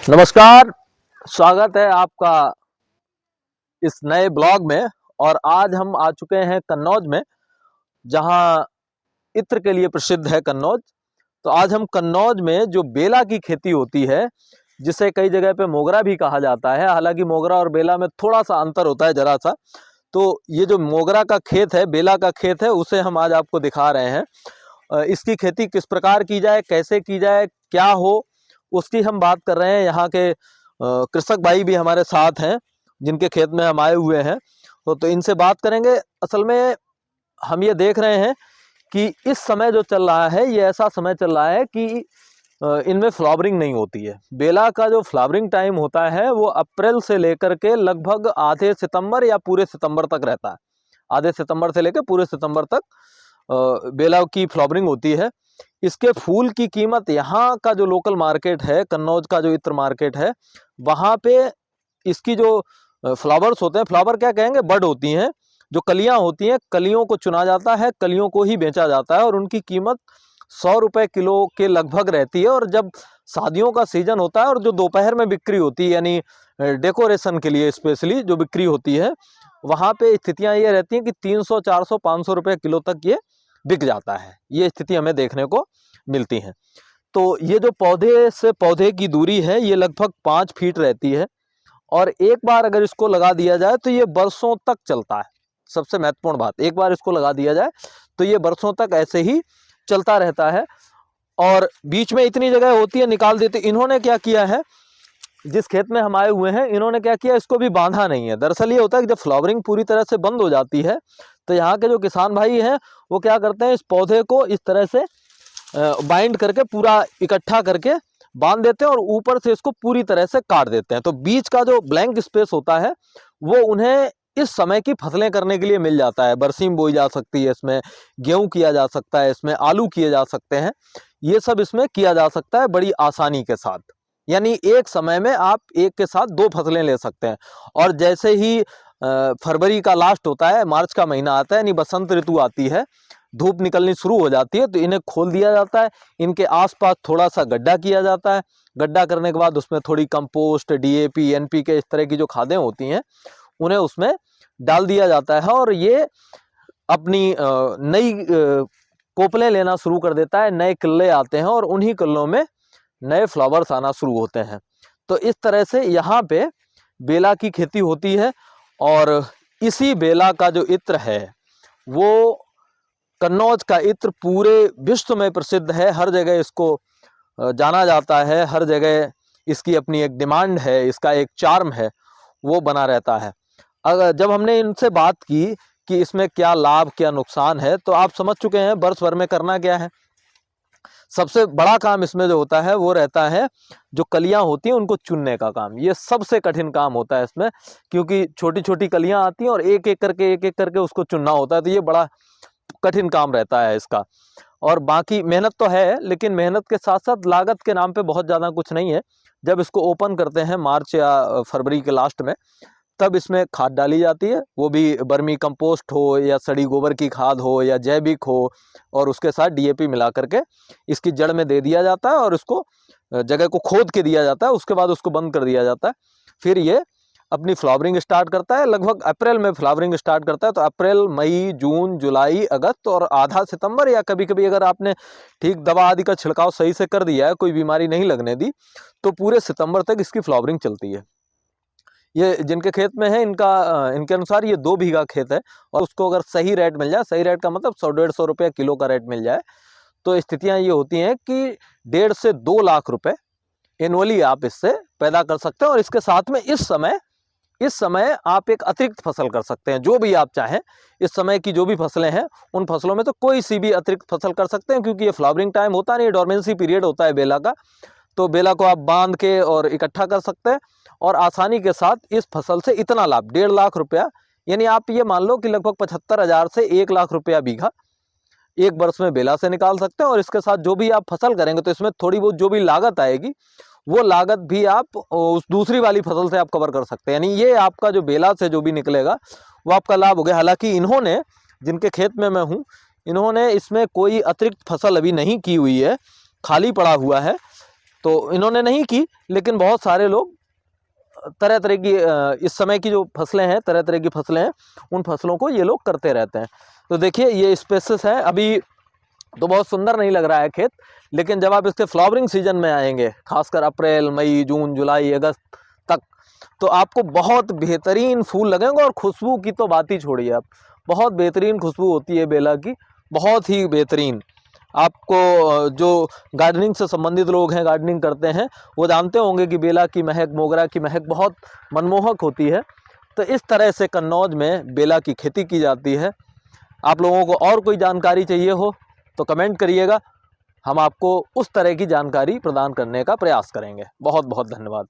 नमस्कार, स्वागत है आपका इस नए ब्लॉग में। और आज हम आ चुके हैं कन्नौज में, जहां इत्र के लिए प्रसिद्ध है कन्नौज। तो आज हम कन्नौज में जो बेला की खेती होती है, जिसे कई जगह पे मोगरा भी कहा जाता है, हालांकि मोगरा और बेला में थोड़ा सा अंतर होता है, जरा सा। तो ये जो मोगरा का खेत है, बेला का खेत है, उसे हम आज आपको दिखा रहे हैं। इसकी खेती किस प्रकार की जाए, कैसे की जाए, क्या हो, उसकी हम बात कर रहे हैं। यहाँ के कृषक भाई भी हमारे साथ हैं, जिनके खेत में हम आए हुए हैं। तो इनसे बात करेंगे। असल में हम ये देख रहे हैं कि इस समय जो चल रहा है, ये ऐसा समय चल रहा है कि इनमें फ्लावरिंग नहीं होती है। बेला का जो फ्लावरिंग टाइम होता है वो अप्रैल से लेकर के लगभग आधे सितंबर या पूरे सितंबर तक रहता है। आधे सितंबर से लेकर पूरे सितंबर तक बेला की फ्लावरिंग होती है। इसके फूल की कीमत, यहाँ का जो लोकल मार्केट है, कन्नौज का जो इत्र मार्केट है, वहाँ पे इसकी जो फ्लावर्स होते हैं, फ्लावर क्या कहेंगे, बड होती हैं, जो कलियाँ होती हैं, कलियों को चुना जाता है, कलियों को ही बेचा जाता है और उनकी कीमत 100 रुपये किलो के लगभग रहती है। और जब शादियों का सीजन होता है और जो दोपहर में बिक्री होती है, यानी डेकोरेशन के लिए स्पेशली जो बिक्री होती है, वहाँ पे स्थितियाँ ये रहती हैं कि 300, 400, 500 रुपये किलो तक ये बिक जाता है। ये स्थिति हमें देखने को मिलती हैं। तो ये जो पौधे से पौधे की दूरी है, ये लगभग 5 फीट रहती है और एक बार अगर इसको लगा दिया जाए तो ये बरसों तक चलता है। सबसे महत्वपूर्ण बात, एक बार इसको लगा दिया जाए तो ये बरसों तक ऐसे ही चलता रहता है। और बीच में इतनी जगह होती है, निकाल देते। इन्होंने क्या किया है, जिस खेत में हम आए हुए हैं, इन्होंने क्या किया, इसको भी बांधा नहीं है। दरअसल ये होता है कि जब फ्लावरिंग पूरी तरह से बंद हो जाती है तो यहाँ के जो किसान भाई हैं वो क्या करते हैं, इस पौधे को इस तरह से बाइंड करके पूरा इकट्ठा करके बांध देते हैं और ऊपर से इसको पूरी तरह से काट देते हैं। तो बीच का जो ब्लैंक स्पेस होता है वो उन्हें इस समय की फसलें करने के लिए मिल जाता है। बरसीम बोई जा सकती है, इसमें गेहूं किया जा सकता है, इसमें आलू किए जा सकते हैं, ये सब इसमें किया जा सकता है बड़ी आसानी के साथ। यानी एक समय में आप एक के साथ 2 फसलें ले सकते हैं। और जैसे ही फरवरी का लास्ट होता है, मार्च का महीना आता है, यानी बसंत ऋतु आती है, धूप निकलनी शुरू हो जाती है, तो इन्हें खोल दिया जाता है। इनके आसपास थोड़ा सा गड्ढा किया जाता है। गड्ढा करने के बाद उसमें थोड़ी कंपोस्ट, डीएपी, एनपीके, इस तरह की जो खादें होती हैं उन्हें उसमें डाल दिया जाता है और ये अपनी नई कोपलें लेना शुरू कर देता है। नए किल्ले आते हैं और उन्हीं किल्लों में नए फ्लावर्स आना शुरू होते हैं। तो इस तरह से यहाँ पे बेला की खेती होती है। और इसी बेला का जो इत्र है वो कन्नौज का इत्र पूरे विश्व में प्रसिद्ध है। हर जगह इसको जाना जाता है, हर जगह इसकी अपनी एक डिमांड है, इसका एक चार्म है, वो बना रहता है। अगर जब हमने इनसे बात की कि इसमें क्या लाभ क्या नुकसान है, तो आप समझ चुके हैं वर्ष भर में करना क्या है। सबसे बड़ा काम इसमें जो होता है वो रहता है जो कलियां होती हैं उनको चुनने का काम। ये सबसे कठिन काम होता है इसमें, क्योंकि छोटी छोटी कलियां आती हैं और एक एक करके उसको चुनना होता है। तो ये बड़ा कठिन काम रहता है इसका। और बाकी मेहनत तो है, लेकिन मेहनत के साथ साथ लागत के नाम पे बहुत ज़्यादा कुछ नहीं है। जब इसको ओपन करते हैं मार्च या फरवरी के लास्ट में, तब इसमें खाद डाली जाती है, वो भी बर्मी कंपोस्ट हो या सड़ी गोबर की खाद हो या जैविक हो, और उसके साथ डीएपी मिला करके इसकी जड़ में दे दिया जाता है और उसको जगह को खोद के दिया जाता है। उसके बाद उसको बंद कर दिया जाता है। फिर ये अपनी फ्लावरिंग स्टार्ट करता है। लगभग अप्रैल में फ्लावरिंग स्टार्ट करता है। तो अप्रैल, मई, जून, जुलाई, अगस्त और आधा सितंबर, या कभी कभी अगर आपने ठीक दवा आदि का छिड़काव सही से कर दिया है, कोई बीमारी नहीं लगने दी, तो पूरे सितंबर तक इसकी फ्लावरिंग चलती है। ये जिनके खेत में है, इनके अनुसार ये 2 बीघा खेत है और उसको अगर सही रेट मिल जाए, सही रेट का मतलब 100-150 रुपये किलो का रेट मिल जाए, तो स्थितियां ये होती हैं कि 1.5 से 2 लाख रुपए एनुअली आप इससे पैदा कर सकते हैं। और इसके साथ में इस समय आप एक अतिरिक्त फसल कर सकते हैं, जो भी आप चाहें। इस समय की जो भी फसलें हैं उन फसलों में तो कोई सी भी अतिरिक्त फसल कर सकते हैं, क्योंकि ये फ्लावरिंग टाइम होता नहीं, डोरमेंसी पीरियड होता है बेला का। तो बेला को आप बांध के और इकट्ठा कर सकते हैं और आसानी के साथ इस फसल से इतना लाभ, 1.5 लाख रुपया, यानी आप ये मान लो कि लगभग 75,000 से 1 लाख रुपया बीघा एक वर्ष में बेला से निकाल सकते हैं। और इसके साथ जो भी आप फसल करेंगे तो इसमें थोड़ी बहुत जो भी लागत आएगी, वो लागत भी आप उस दूसरी वाली फसल से आप कवर कर सकते हैं। यानी ये आपका जो बेला से जो भी निकलेगा वो आपका लाभ हो गया। हालांकि इन्होंने, जिनके खेत में मैं हूँ, इन्होंने इसमें कोई अतिरिक्त फसल अभी नहीं की हुई है, खाली पड़ा हुआ है। तो इन्होंने नहीं की, लेकिन बहुत सारे लोग तरह तरह की इस समय की जो फसलें हैं, तरह तरह की फसलें हैं, उन फसलों को ये लोग करते रहते हैं। तो देखिए ये स्पेसिस है। अभी तो बहुत सुंदर नहीं लग रहा है खेत, लेकिन जब आप इसके फ्लावरिंग सीजन में आएंगे, खासकर अप्रैल, मई, जून, जुलाई, अगस्त तक, तो आपको बहुत बेहतरीन फूल लगेंगे। और खुशबू की तो बात ही छोड़िए आप, बहुत बेहतरीन खुशबू होती है बेला की, बहुत ही बेहतरीन। आपको जो गार्डनिंग से संबंधित लोग हैं, गार्डनिंग करते हैं, वो जानते होंगे कि बेला की महक, मोगरा की महक बहुत मनमोहक होती है। तो इस तरह से कन्नौज में बेला की खेती की जाती है। आप लोगों को और कोई जानकारी चाहिए हो तो कमेंट करिएगा, हम आपको उस तरह की जानकारी प्रदान करने का प्रयास करेंगे। बहुत बहुत धन्यवाद।